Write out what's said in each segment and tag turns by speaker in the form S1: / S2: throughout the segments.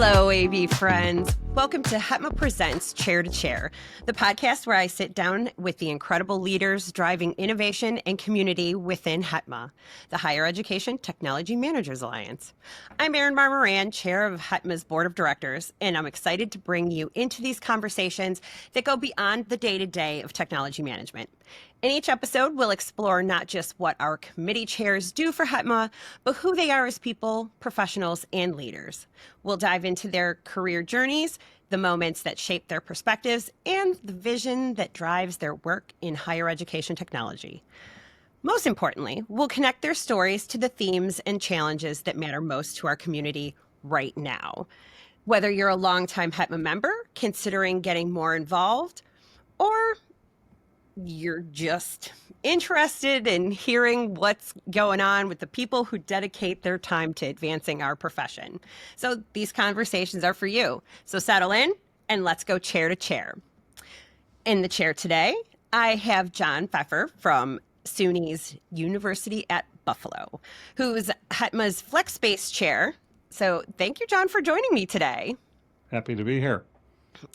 S1: Hello, AV friends. Welcome to HETMA Presents Chair to Chair, the podcast where I sit down with the incredible leaders driving innovation and community within HETMA, the Higher Education Technology Managers Alliance. I'm Erin Maher-Moran, chair of HETMA's board of directors, and I'm excited to bring you into these conversations that go beyond the day-to-day of technology management. In each episode, we'll explore not just what our committee chairs do for HETMA, but who they are as people, professionals, and leaders. We'll dive into their career journeys, the moments that shape their perspectives, and the vision that drives their work in higher education technology. Most importantly, we'll connect their stories to the themes and challenges that matter most to our community right now. Whether you're a longtime HETMA member considering getting more involved, or you're just interested in hearing what's going on with the people who dedicate their time to advancing our profession. So these conversations are for you. So settle in and let's go chair to chair. In the chair today, I have John Pfeffer from SUNY's University at Buffalo, who's HETMA's FlexSpace chair. So thank you, John, for joining me today.
S2: Happy to be here.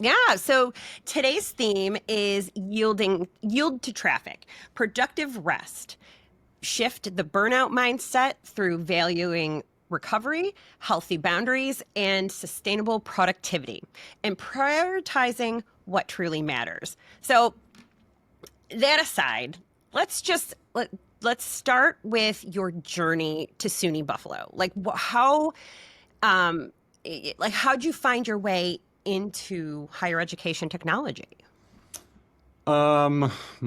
S1: Yeah, so today's theme is yield to traffic, productive rest, shift the burnout mindset through valuing recovery, healthy boundaries, and sustainable productivity, and prioritizing what truly matters. So that aside, let's start with your journey to SUNY Buffalo. How'd you find your way into higher education technology?
S2: My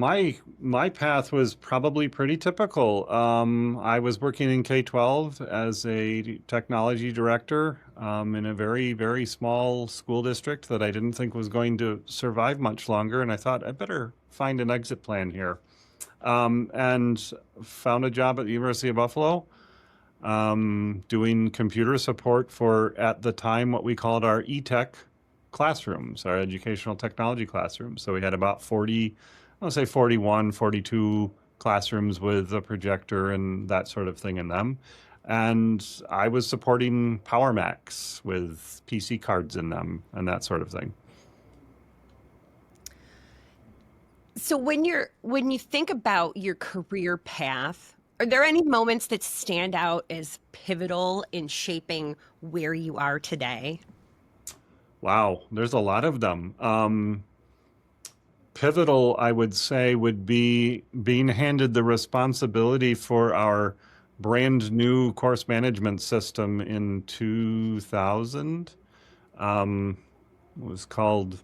S2: path was probably pretty typical. I was working in K-12 as a technology director in a very, very small school district that I didn't think was going to survive much longer, and I thought I better find an exit plan here. And found a job at the University of Buffalo, doing computer support for, at the time, what we called our e-tech classrooms, our educational technology classrooms. So we had about 42 classrooms with a projector and that sort of thing in them. And I was supporting Power Macs with PC cards in them and that sort of thing.
S1: So when you think about your career path, are there any moments that stand out as pivotal in shaping where you are today?
S2: Wow, there's a lot of them. Pivotal, I would say, would be being handed the responsibility for our brand new course management system in 2000. It was called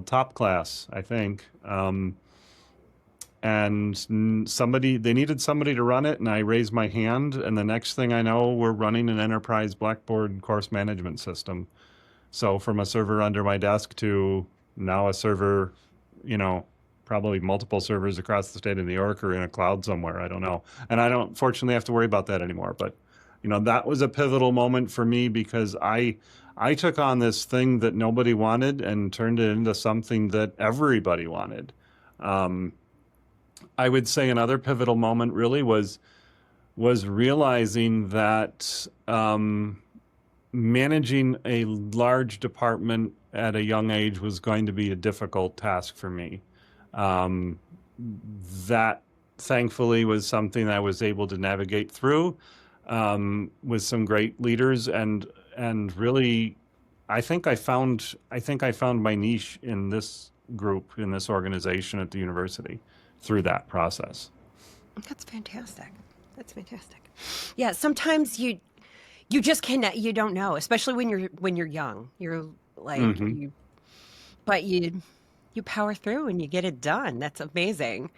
S2: Top Class, I think. And they needed somebody to run it, and I raised my hand, and the next thing I know, we're running an enterprise Blackboard course management system. So from a server under my desk to now a server, probably multiple servers across the state of New York or in a cloud somewhere, I don't know. And I don't fortunately have to worry about that anymore. But, that was a pivotal moment for me because I took on this thing that nobody wanted and turned it into something that everybody wanted. I would say another pivotal moment really was realizing that managing a large department at a young age was going to be a difficult task for me. That thankfully was something I was able to navigate through with some great leaders, and really, I think I found my niche in this group, in this organization at the university through that process.
S1: That's fantastic. Yeah, sometimes you just cannot, you don't know, especially when you're young. You're like, but you power through and you get it done. That's amazing.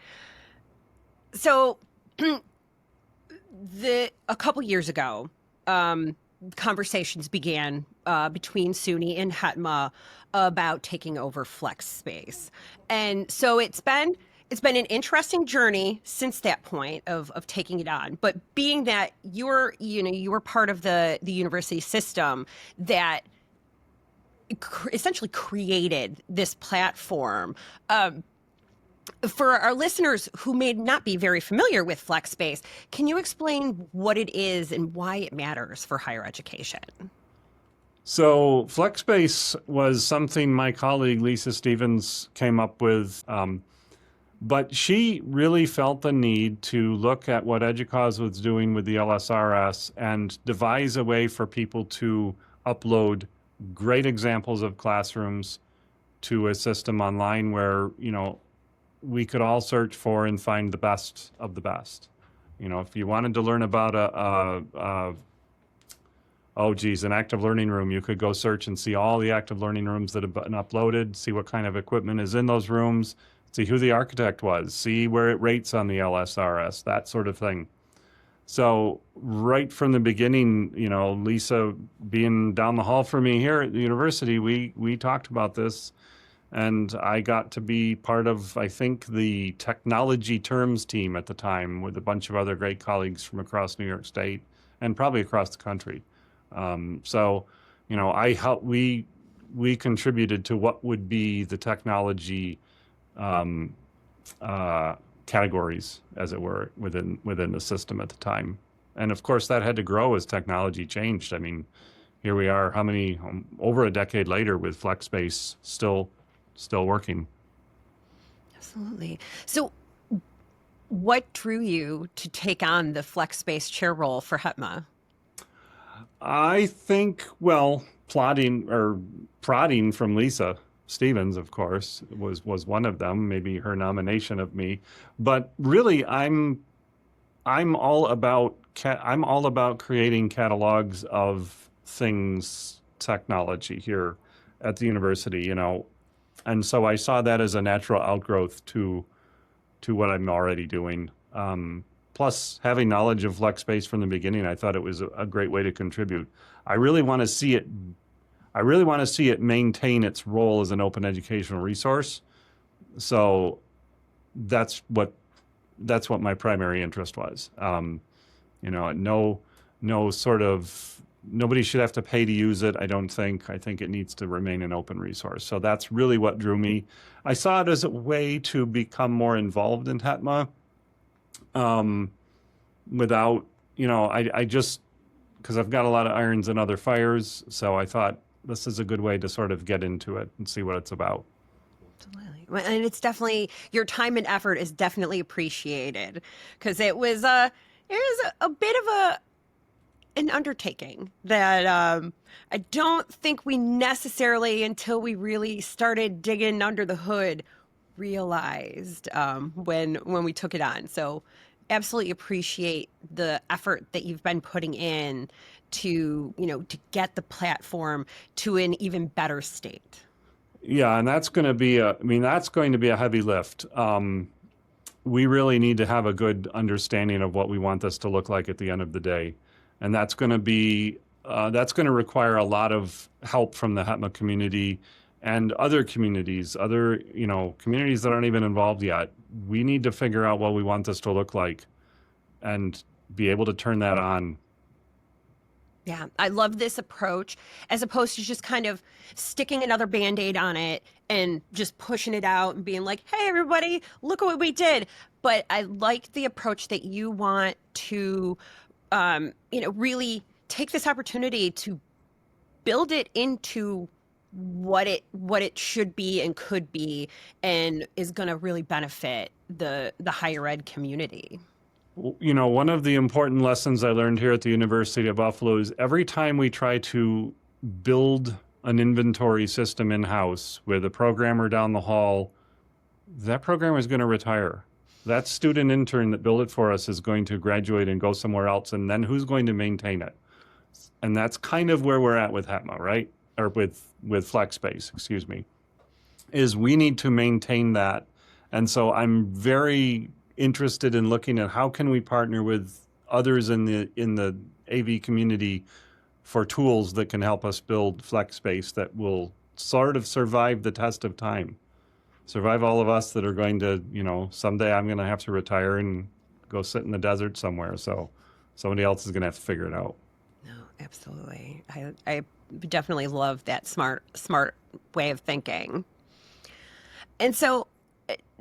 S1: So a couple years ago, conversations began between SUNY and HETMA about taking over FlexSpace. And so it's been an interesting journey since that point of taking it on. But being that you were part of the university system that essentially created this platform, for our listeners who may not be very familiar with FlexSpace, can you explain what it is and why it matters for higher education?
S2: So FlexSpace was something my colleague Lisa Stevens came up with, but she really felt the need to look at what EDUCAUSE was doing with the LSRS and devise a way for people to upload great examples of classrooms to a system online where, we could all search for and find the best of the best. If you wanted to learn about an active learning room, you could go search and see all the active learning rooms that have been uploaded, see what kind of equipment is in those rooms, see who the architect was, see where it rates on the LSRS, that sort of thing. So right from the beginning, Lisa being down the hall from me here at the university, we talked about this, and I got to be part of, I think, the technology terms team at the time with a bunch of other great colleagues from across New York State and probably across the country. I helped. We contributed to what would be the technology categories, as it were, within the system at the time. And of course, that had to grow as technology changed. I mean, here we are, over a decade later, with FlexSpace still working.
S1: Absolutely. So, what drew you to take on the FlexSpace chair role for HETMA?
S2: I think, prodding from Lisa Stevens, of course, was one of them, maybe her nomination of me. But really, I'm all about creating catalogs of things, technology here at the university, and so I saw that as a natural outgrowth to what I'm already doing. Plus, having knowledge of FlexSpace from the beginning, I thought it was a great way to contribute. I really want to see it maintain its role as an open educational resource. So that's what my primary interest was. Nobody should have to pay to use it, I don't think. I think it needs to remain an open resource. So that's really what drew me. I saw it as a way to become more involved in HETMA. Because I've got a lot of irons in other fires, so I thought this is a good way to sort of get into it and see what it's about.
S1: Absolutely. And it's definitely, your time and effort is definitely appreciated, because it was a bit of an undertaking that I don't think we necessarily, until we really started digging under the hood, realized when we took it on. So absolutely appreciate the effort that you've been putting in to get the platform to an even better state.
S2: Yeah, and that's going to be a heavy lift. We really need to have a good understanding of what we want this to look like at the end of the day. And that's going to require a lot of help from the HETMA community and other communities, communities that aren't even involved yet. We need to figure out what we want this to look like and be able to turn that on.
S1: Yeah, I love this approach, as opposed to just kind of sticking another Band-Aid on it and just pushing it out and being like, hey, everybody, look at what we did. But I like the approach that you want to, really take this opportunity to build it into what it should be and could be, and is going to really benefit the higher ed community.
S2: One of the important lessons I learned here at the University of Buffalo is every time we try to build an inventory system in-house with a programmer down the hall, that programmer is going to retire. That student intern that built it for us is going to graduate and go somewhere else, and then who's going to maintain it? And that's kind of where we're at with HETMA, right? Or with FlexSpace, excuse me, is we need to maintain that. And so I'm very interested in looking at how can we partner with others in the AV community for tools that can help us build FlexSpace that will sort of survive the test of time, survive all of us that are going to, someday I'm going to have to retire and go sit in the desert somewhere. So somebody else is going to have to figure it out.
S1: No, absolutely. I definitely love that smart way of thinking. And so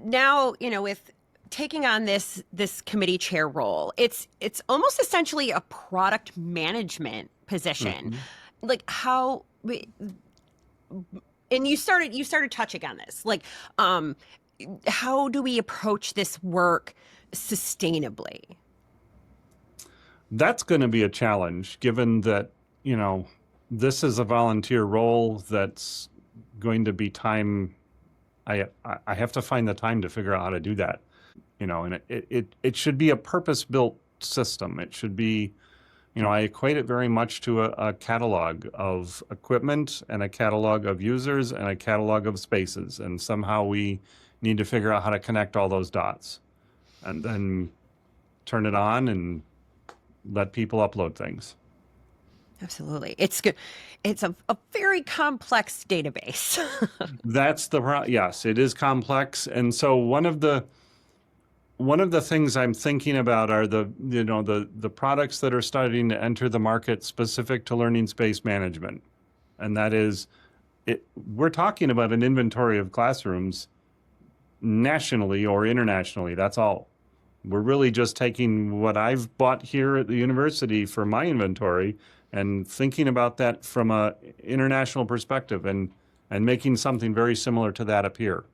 S1: now, with taking on this committee chair role, it's almost essentially a product management position. Mm-hmm. Like, how we- and you started touching on this, like, how do we approach this work sustainably?
S2: That's going to be a challenge, given that, this is a volunteer role that's going to be time. I have to find the time to figure out how to do that, and it should be a purpose-built system. It should be, I equate it very much to a catalog of equipment and a catalog of users and a catalog of spaces. And somehow we need to figure out how to connect all those dots and then turn it on and let people upload things.
S1: Absolutely. It's good. It's a very complex database.
S2: Yes, it is complex. And so one of the things I'm thinking about are the products that are starting to enter the market specific to learning space management. And that is, we're talking about an inventory of classrooms nationally or internationally. That's all. We're really just taking what I've bought here at the university for my inventory and thinking about that from a international perspective and making something very similar to that up here.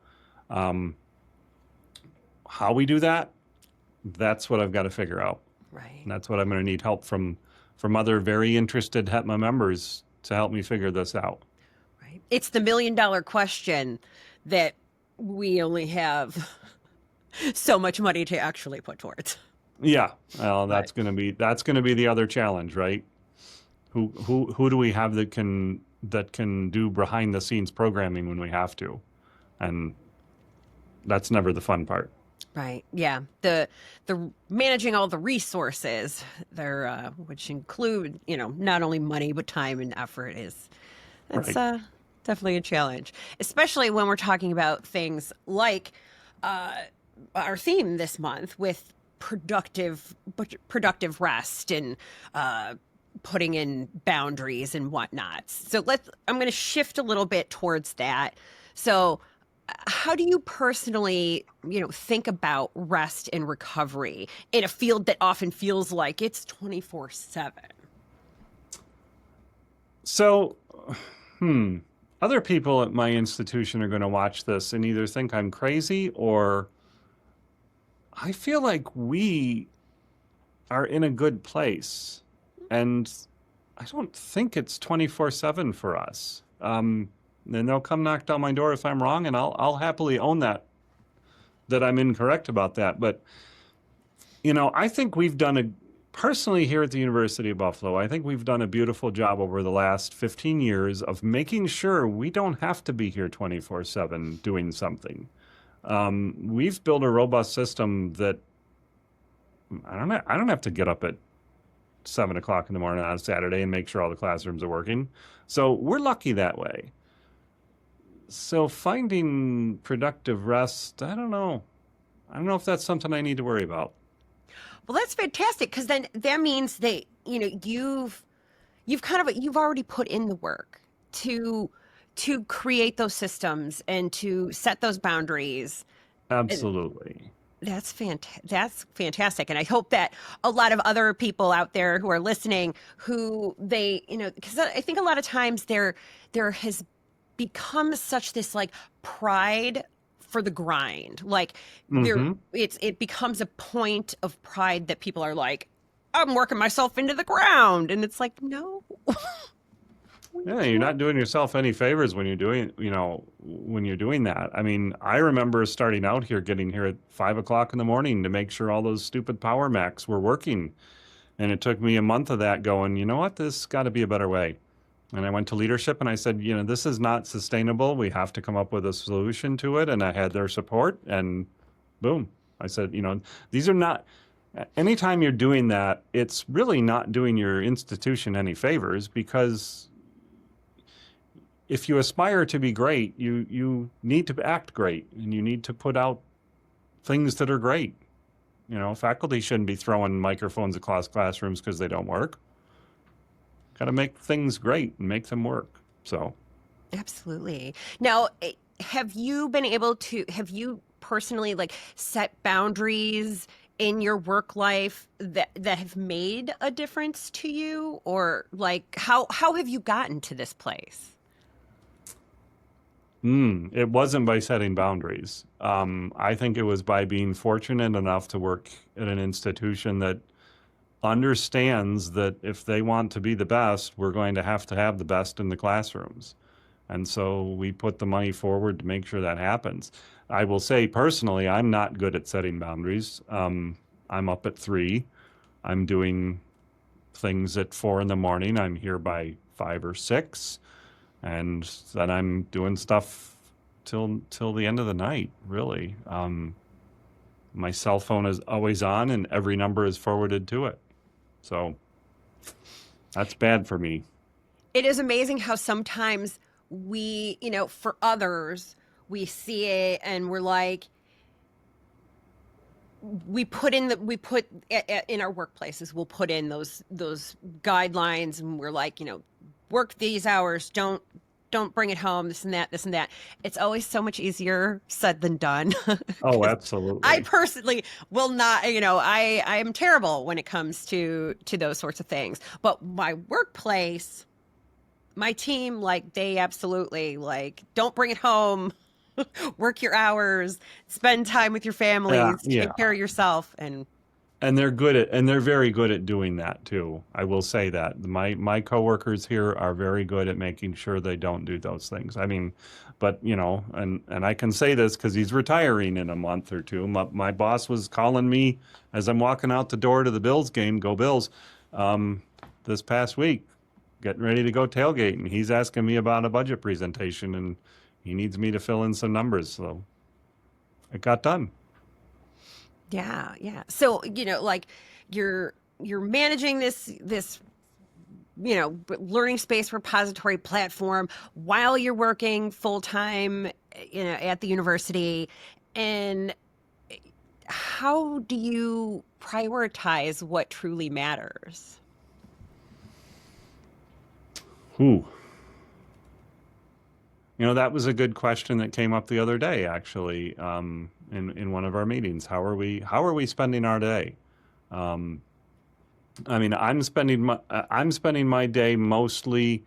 S2: How we do that, that's what I've got to figure out.
S1: Right.
S2: And that's what I'm going to need help from other very interested HETMA members to help me figure this out.
S1: Right. It's the $1 million question that we only have so much money to actually put towards.
S2: Yeah, well, that's going to be the other challenge, right? Who do we have that can do behind the scenes programming when we have to, and that's never the fun part.
S1: Right. Yeah. The managing all the resources there, which include, not only money, but time and effort that's
S2: right.
S1: Definitely a challenge, especially when we're talking about things like our theme this month with productive rest and putting in boundaries and whatnot. So I'm going to shift a little bit towards that. So how do you personally, think about rest and recovery in a field that often feels like it's 24/7?
S2: So, other people at my institution are going to watch this and either think I'm crazy or I feel like we are in a good place. And I don't think it's 24/7 for us. And they'll come knock down my door if I'm wrong, and I'll happily own that I'm incorrect about that. But, I think personally here at the University of Buffalo, I think we've done a beautiful job over the last 15 years of making sure we don't have to be here 24/7 doing something. We've built a robust system that I don't have to get up at 7 o'clock in the morning on a Saturday and make sure all the classrooms are working. So we're lucky that way. So finding productive rest, I don't know if that's something I need to worry about.
S1: Well, that's fantastic, because then that means that, you've already put in the work to create those systems and to set those boundaries.
S2: Absolutely.
S1: That's fantastic. And I hope that a lot of other people out there who are listening, who because I think a lot of times there has become such this like pride for the grind. Like it becomes a point of pride that people are like, I'm working myself into the ground. And it's like, no.
S2: Yeah, you're not doing yourself any favors when you're doing that. I mean, I remember starting out here, getting here at 5 o'clock in the morning to make sure all those stupid Power Macs were working. And it took me a month of that going, you know what, this got to be a better way. And I went to leadership and I said, this is not sustainable. We have to come up with a solution to it. And I had their support and boom. I said, these are not, anytime you're doing that, it's really not doing your institution any favors, because if you aspire to be great, you need to act great and you need to put out things that are great. Faculty shouldn't be throwing microphones across classrooms because they don't work. Got to make things great and make them work. So,
S1: absolutely. Now, have you personally set boundaries in your work life that have made a difference to you, or like how have you gotten to this place?
S2: It wasn't by setting boundaries. I think it was by being fortunate enough to work at an institution that understands that if they want to be the best, we're going to have the best in the classrooms. And so we put the money forward to make sure that happens. I will say personally, I'm not good at setting boundaries. I'm up at 3. I'm doing things at 4 in the morning. I'm here by 5 or 6. And then I'm doing stuff till the end of the night, really. My cell phone is always on and every number is forwarded to it. So that's bad for me.
S1: It is amazing how sometimes we, for others, we see it and we're like, we put in our workplaces, we'll put in those guidelines, and we're like, work these hours, don't bring it home, this and that. It's always so much easier said than done.
S2: Oh, absolutely.
S1: I personally will not, I am terrible when it comes to those sorts of things. But my workplace, my team, like, they absolutely, like, don't bring it home, work your hours, spend time with your families, take care of yourself. And
S2: they're very good at doing that too. I will say that my coworkers here are very good at making sure they don't do those things. I mean, but and I can say this because he's retiring in a month or two. My boss was calling me as I'm walking out the door to the Bills game, go Bills, this past week, getting ready to go tailgate, and he's asking me about a budget presentation, and he needs me to fill in some numbers. So it got done.
S1: Yeah. So, like you're managing this learning space repository platform while you're working full time, at the university. And how do you prioritize what truly matters?
S2: That was a good question that came up the other day, actually, in one of our meetings. How are we spending our day? I mean, I'm spending my day mostly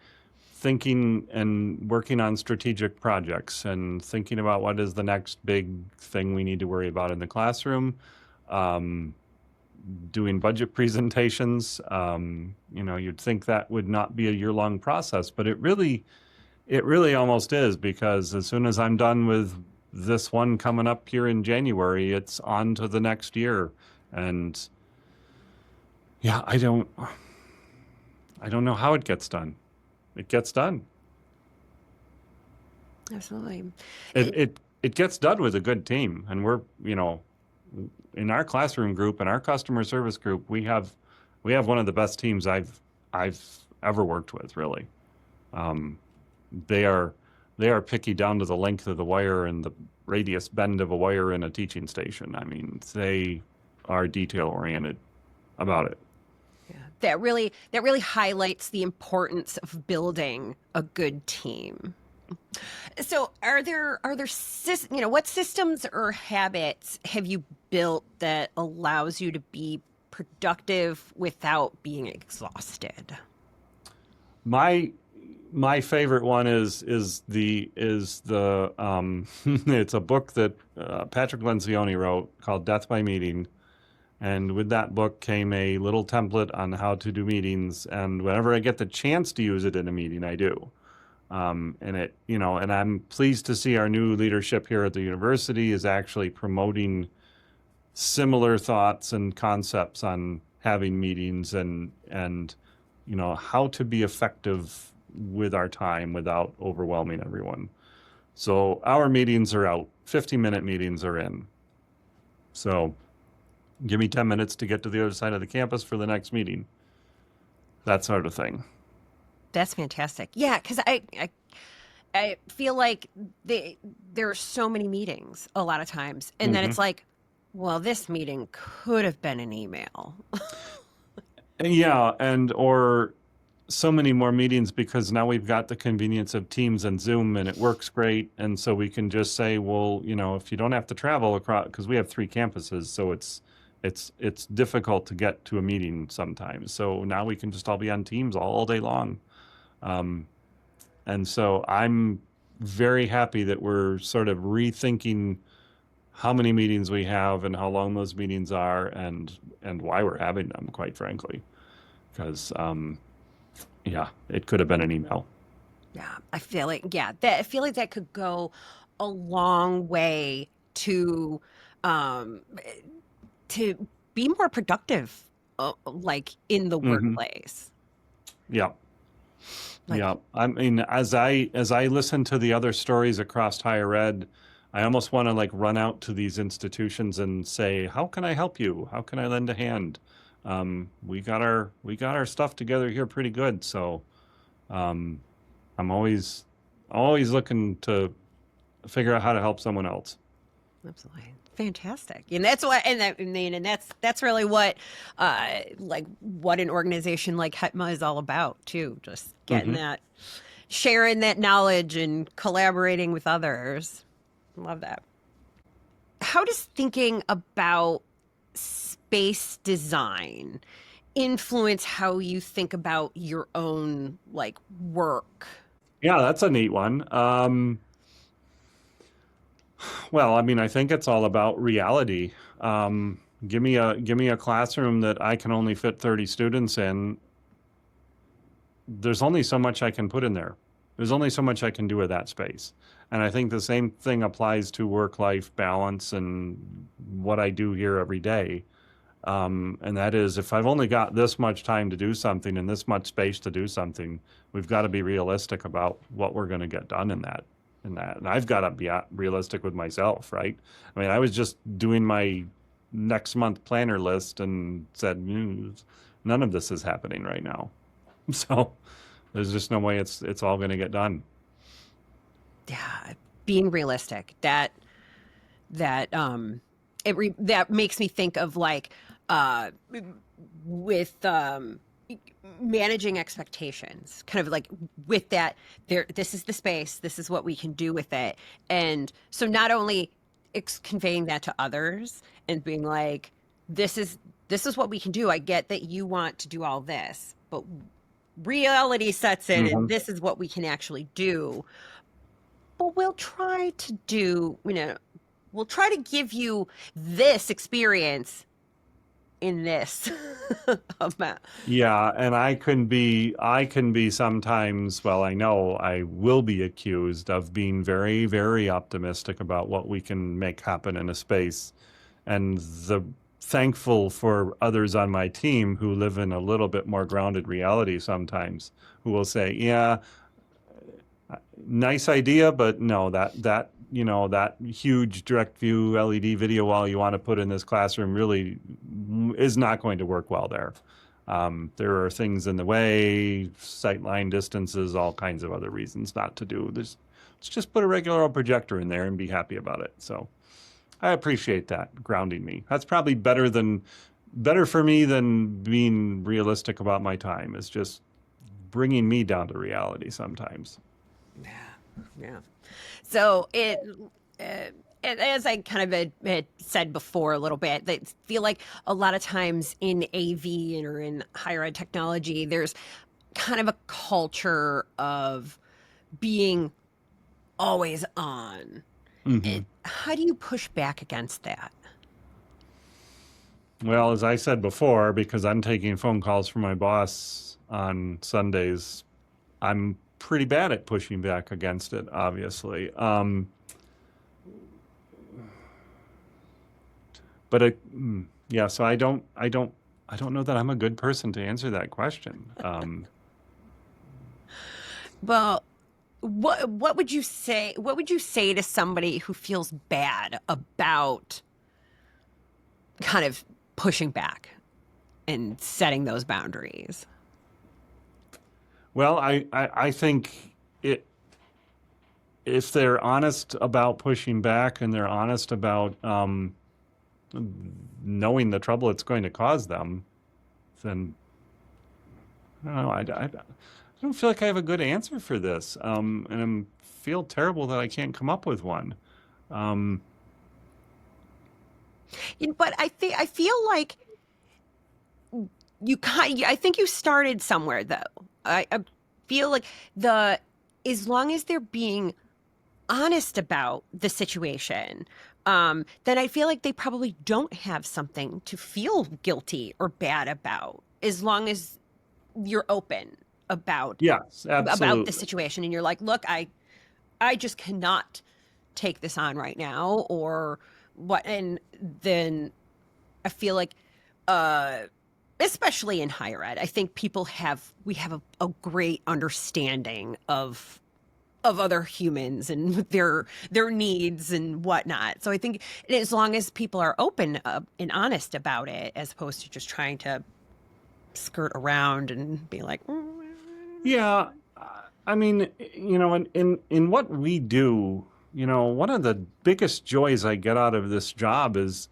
S2: thinking and working on strategic projects and thinking about what is the next big thing we need to worry about in the classroom. Doing budget presentations. You'd think that would not be a year-long process, but it really almost is, because as soon as I'm done with this one coming up here in January, it's on to the next year. And yeah, I don't know how it gets done. It gets done.
S1: Absolutely.
S2: It gets done with a good team. And we're, in our classroom group and our customer service group, we have one of the best teams I've ever worked with, really. They are picky down to the length of the wire and the radius bend of a wire in a teaching station. I mean, they are detail oriented about it.
S1: Yeah. That really highlights the importance of building a good team. So what systems or habits have you built that allows you to be productive without being exhausted?
S2: My favorite one is the it's a book that Patrick Lencioni wrote called Death by Meeting, and with that book came a little template on how to do meetings. And whenever I get the chance to use it in a meeting, I do. And I'm pleased to see our new leadership here at the university is actually promoting similar thoughts and concepts on having meetings and how to be effective with our time without overwhelming everyone. So our meetings are out. 50-minute meetings are in. So give me 10 minutes to get to the other side of the campus for the next meeting. That sort of thing.
S1: That's fantastic. Yeah, because I feel like there are so many meetings a lot of times. And then it's like, well, this meeting could have been an email.
S2: Yeah, or so many more meetings because now we've got the convenience of Teams and Zoom, and it works great. And so we can just say, well, if you don't have to travel across, because we have 3 campuses, so it's it's difficult to get to a meeting sometimes. So now we can just all be on Teams all day long. And so I'm very happy that we're sort of rethinking how many meetings we have and how long those meetings are and why we're having them, quite frankly. Because, yeah, it could have been an email.
S1: Yeah, I feel like that could go a long way to um to be more productive, like in the
S2: Hmm.
S1: workplace.
S2: Yeah.
S1: Like,
S2: Yeah. I mean, as I listen to the other stories across higher ed, I almost want to like run out to these institutions and say, how can I help you? How can I lend a hand? We got our stuff together here pretty good. So um, I'm always looking to figure out how to help someone else.
S1: absolutely fantastic, and that's what, and that's really what, like what an organization like HETMA is all about too. Just getting
S2: Hmm.
S1: that, sharing that knowledge, and collaborating with others. Love that. How does thinking about space design influence how you think about your own like work?
S2: Yeah, that's a neat one. Well, I mean, I think it's all about reality. Give me a classroom that I can only fit 30 students in. There's only so much I can put in there. There's only so much I can do with that space. And I think the same thing applies to work-life balance and what I do here every day. And that is, if I've only got this much time to do something and this much space to do something, we've got to be realistic about what we're going to get done in that. And I've got to be realistic with myself, right? I mean, I was just doing my next month planner list and said, none of this is happening right now. So there's just no way it's all going to get done.
S1: Yeah, being realistic. That that makes me think of like uh with managing expectations, kind of like with that, there, this is the space, this is what we can do with it. And so not only conveying that to others and being like, this is what we can do. I get that you want to do all this, but reality sets in and
S2: Hmm.
S1: this is what we can actually do. But we'll try to do, we'll try to give you this experience in this amount.
S2: Yeah, and I can be sometimes, well, I know I will be accused of being very, very optimistic about what we can make happen in a space. And the thankful for others on my team who live in a little bit more grounded reality sometimes, who will say, yeah, nice idea, but no, that huge direct view LED video wall you want to put in this classroom really is not going to work well there. There are things in the way, sightline distances, all kinds of other reasons not to do this. Let's just put a regular old projector in there and be happy about it. So I appreciate that grounding me. That's probably better for me than being realistic about my time. It's just bringing me down to reality sometimes.
S1: Yeah, yeah. So uh, as I kind of had said before a little bit, that feel like a lot of times in AV or in higher ed technology, there's kind of a culture of being always on.
S2: Hmm.
S1: How do you push back against that?
S2: Well, as I said before, because I'm taking phone calls from my boss on Sundays, I'm pretty bad at pushing back against it, obviously. But yeah, so I don't know that I'm a good person to answer that question.
S1: Well, what would you say? What would you say to somebody who feels bad about kind of pushing back and setting those boundaries?
S2: Well, I think it if they're honest about pushing back and they're honest about knowing the trouble it's going to cause them, then I don't know. I don't feel like I have a good answer for this, and I feel terrible that I can't come up with one. Um,
S1: But I feel like I think you started somewhere though. I feel like the as long as they're being honest about the situation, then I feel like they probably don't have something to feel guilty or bad about, as long as you're open
S2: Yes,
S1: about the
S2: absolutely.
S1: situation and you're like, look, I just cannot take this on right now, or what. And then I feel like, uh, especially in higher ed, I think we have a great understanding of other humans and their needs and whatnot. So I think as long as people are open and honest about it, as opposed to just trying to skirt around and be like,
S2: Yeah, I mean, in what we do, one of the biggest joys I get out of this job is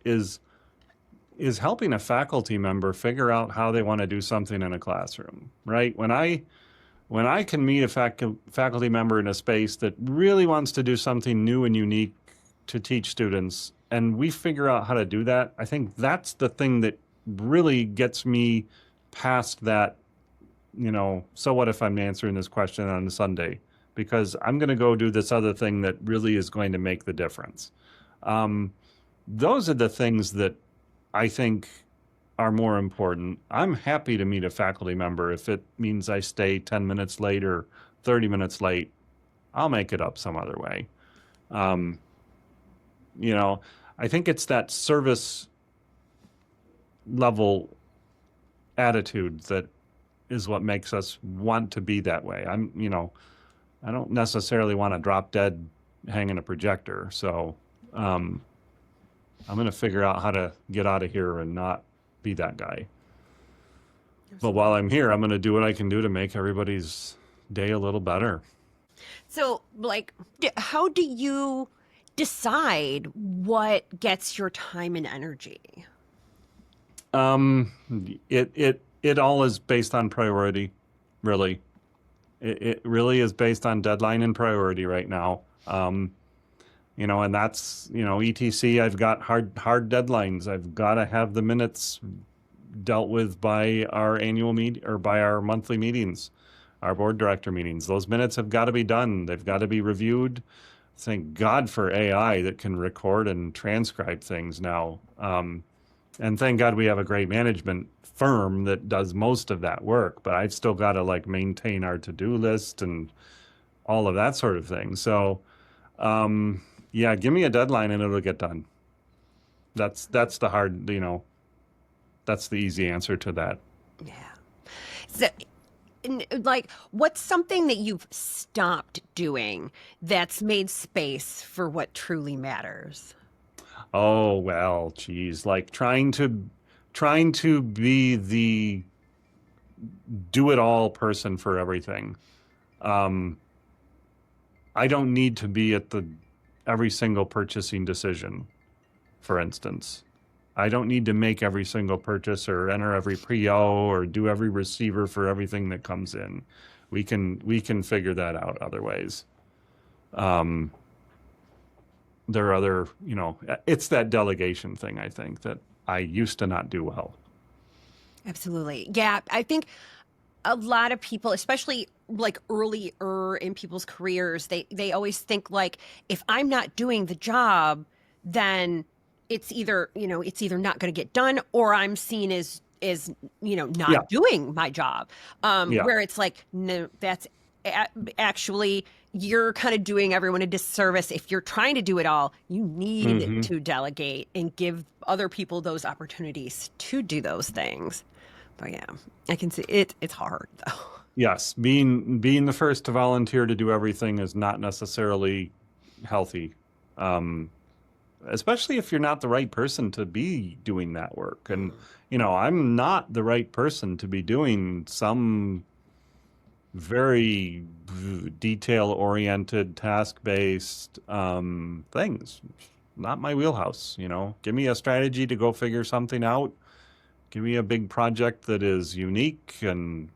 S2: helping a faculty member figure out how they want to do something in a classroom, right? When I can meet a faculty member in a space that really wants to do something new and unique to teach students, and we figure out how to do that, I think that's the thing that really gets me past that, so what if I'm answering this question on a Sunday? Because I'm going to go do this other thing that really is going to make the difference. Um, those are the things that I think are more important. I'm happy to meet a faculty member if it means I stay 10 minutes late or 30 minutes late. I'll make it up some other way. Um, you know, I think it's that service level attitude that is what makes us want to be that way. I don't necessarily want to drop dead hanging a projector. So um, I'm going to figure out how to get out of here and not be that guy. But while I'm here, I'm going to do what I can do to make everybody's day a little better.
S1: so like, how do you decide what gets your time and energy?
S2: Um, it all is based on priority, really. It really is based on deadline and priority right now. And that's, etc. I've got hard deadlines. I've got to have the minutes dealt with by our annual meet or by our monthly meetings, our board director meetings. Those minutes have got to be done. They've got to be reviewed. Thank God for AI that can record and transcribe things now. And thank God we have a great management firm that does most of that work, but I've still got to like maintain our to-do list and all of that sort of thing. So, yeah, give me a deadline and it'll get done. That's the hard, that's the easy answer to that.
S1: Yeah. So, like, what's something that you've stopped doing that's made space for what truly matters?
S2: Oh, well, geez, like trying to be the do-it-all person for everything. Um, I don't need to be at every single purchasing decision, for instance. I don't need to make every single purchase or enter every PO or do every receiver for everything that comes in. We can figure that out other ways. Um, there are other, it's that delegation thing, I think, that I used to not do well.
S1: Absolutely. Yeah, I think a lot of people, especially like earlier in people's careers, they always think like, if I'm not doing the job, then it's either not going to get done, or I'm seen as not
S2: Yeah,
S1: doing my job.
S2: yeah.
S1: Where it's like, no, that's actually, you're kind of doing everyone a disservice. If you're trying to do it all, you need
S2: Hmm.
S1: to delegate and give other people those opportunities to do those things. But yeah, I can see it. It's hard though.
S2: Yes, being the first to volunteer to do everything is not necessarily healthy. Um, Especially if you're not the right person to be doing that work. And, I'm not the right person to be doing some very detail-oriented, task-based things. Not my wheelhouse, Give me a strategy to go figure something out. Give me a big project that is unique and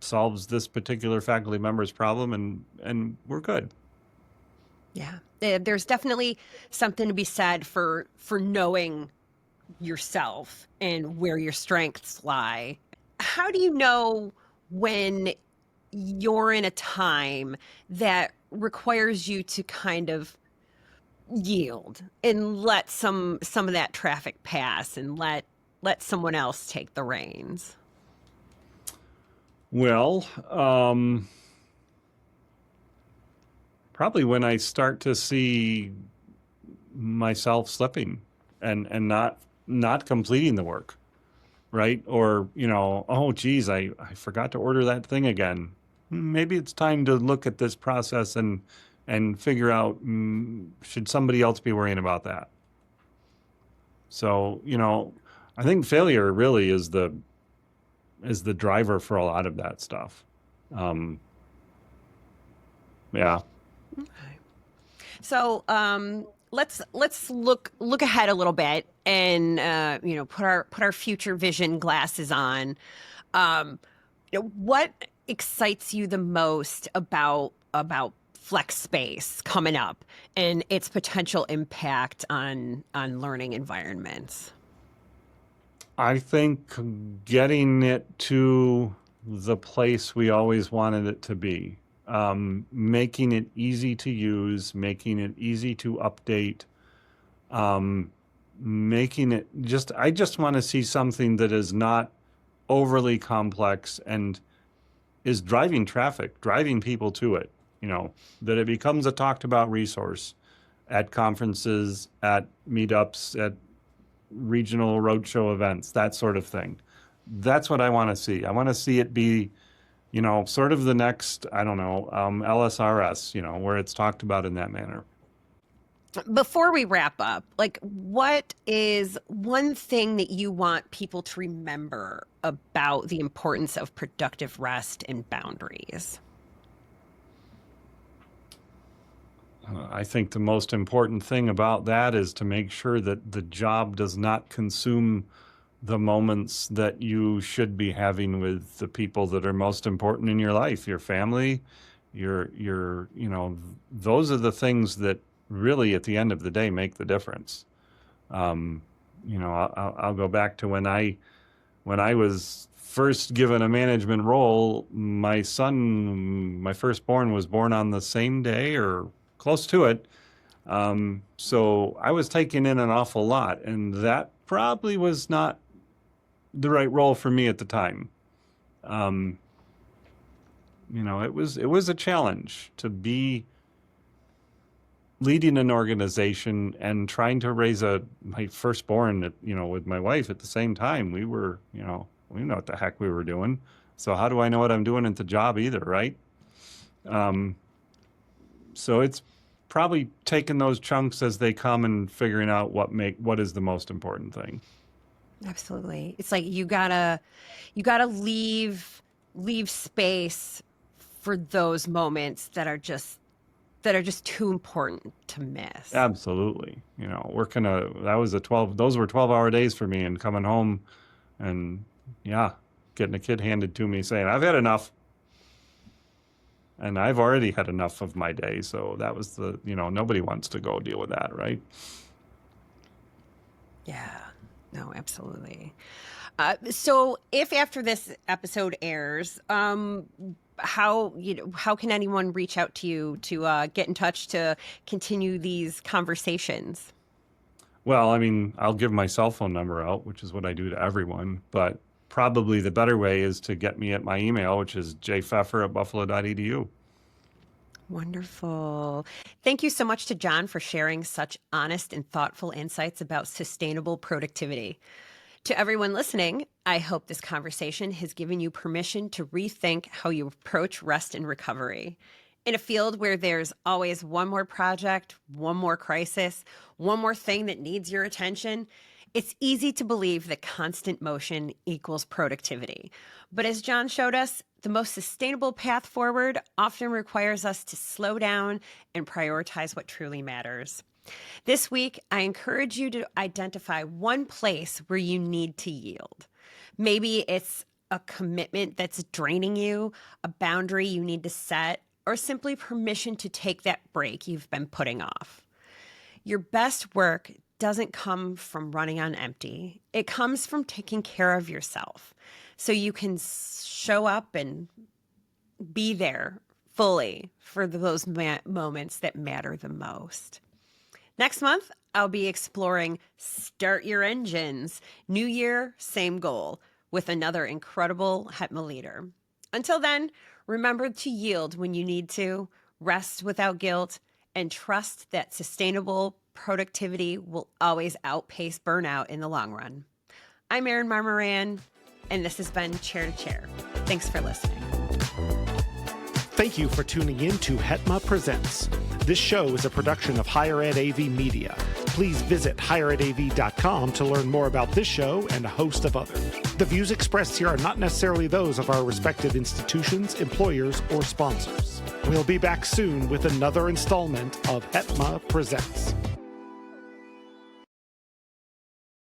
S2: solves this particular faculty member's problem, and we're good.
S1: Yeah, there's definitely something to be said for knowing yourself and where your strengths lie. How do you know when you're in a time that requires you to kind of yield and let some of that traffic pass and let someone else take the reins?
S2: Well, probably when I start to see myself slipping and not completing the work, right? Or, oh geez, I forgot to order that thing again. Maybe it's time to look at this process and figure out, should somebody else be worrying about that? So, I think failure really is the driver for a lot of that stuff. Yeah.
S1: Okay. So let's look ahead a little bit and put our future vision glasses on. What excites you the most about FlexSpace coming up and its potential impact on learning environments?
S2: I think getting it to the place we always wanted it to be, making it easy to use, making it easy to update, making it I just want to see something that is not overly complex and is driving traffic, driving people to it, that it becomes a talked about resource at conferences, at meetups, at regional roadshow events, that sort of thing. That's what I want to see. I want to see it be, sort of the next, I don't know, LSRS, where it's talked about in that manner.
S1: Before we wrap up, what is one thing that you want people to remember about the importance of productive rest and boundaries?
S2: I think the most important thing about that is to make sure that the job does not consume the moments that you should be having with the people that are most important in your life, your family, those are the things that really at the end of the day make the difference. I'll go back to when I was first given a management role. My son, my firstborn, was born on the same day or close to it. So I was taking in an awful lot, and that probably was not the right role for me at the time. It was a challenge to be leading an organization and trying to raise my firstborn, with my wife at the same time. We were, we didn't know what the heck we were doing. So how do I know what I'm doing at the job either, right? So it's probably taking those chunks as they come and figuring out what is the most important thing.
S1: Absolutely. It's like you gotta leave space for those moments that are just too important to miss.
S2: Absolutely. Those were 12-hour days for me, and coming home and getting a kid handed to me saying, I've had enough. And I've already had enough of my day. So that was nobody wants to go deal with that, right?
S1: Yeah, no, absolutely. So if after this episode airs, how can anyone reach out to you to get in touch to continue these conversations?
S2: Well, I'll give my cell phone number out, which is what I do to everyone, but probably the better way is to get me at my email, which is jpfeffer@buffalo.edu.
S1: Wonderful. Thank you so much to John for sharing such honest and thoughtful insights about sustainable productivity. To everyone listening, I hope this conversation has given you permission to rethink how you approach rest and recovery. In a field where there's always one more project, one more crisis, one more thing that needs your attention, it's easy to believe that constant motion equals productivity. But as John showed us, the most sustainable path forward often requires us to slow down and prioritize what truly matters. This week, I encourage you to identify one place where you need to yield. Maybe it's a commitment that's draining you, a boundary you need to set, or simply permission to take that break you've been putting off. Your best work doesn't come from running on empty. It comes from taking care of yourself so you can show up and be there fully for those moments that matter the most. Next month, I'll be exploring Start Your Engines, New Year, Same Goal, with another incredible HETMA leader. Until then, remember to yield when you need to, rest without guilt, and trust that sustainable productivity will always outpace burnout in the long run. I'm Erin Maher-Moran, and this has been Chair to Chair. Thanks for listening.
S3: Thank you for tuning in to HETMA Presents. This show is a production of Higher Ed AV Media. Please visit higheredav.com to learn more about this show and a host of others. The views expressed here are not necessarily those of our respective institutions, employers, or sponsors. We'll be back soon with another installment of HETMA Presents.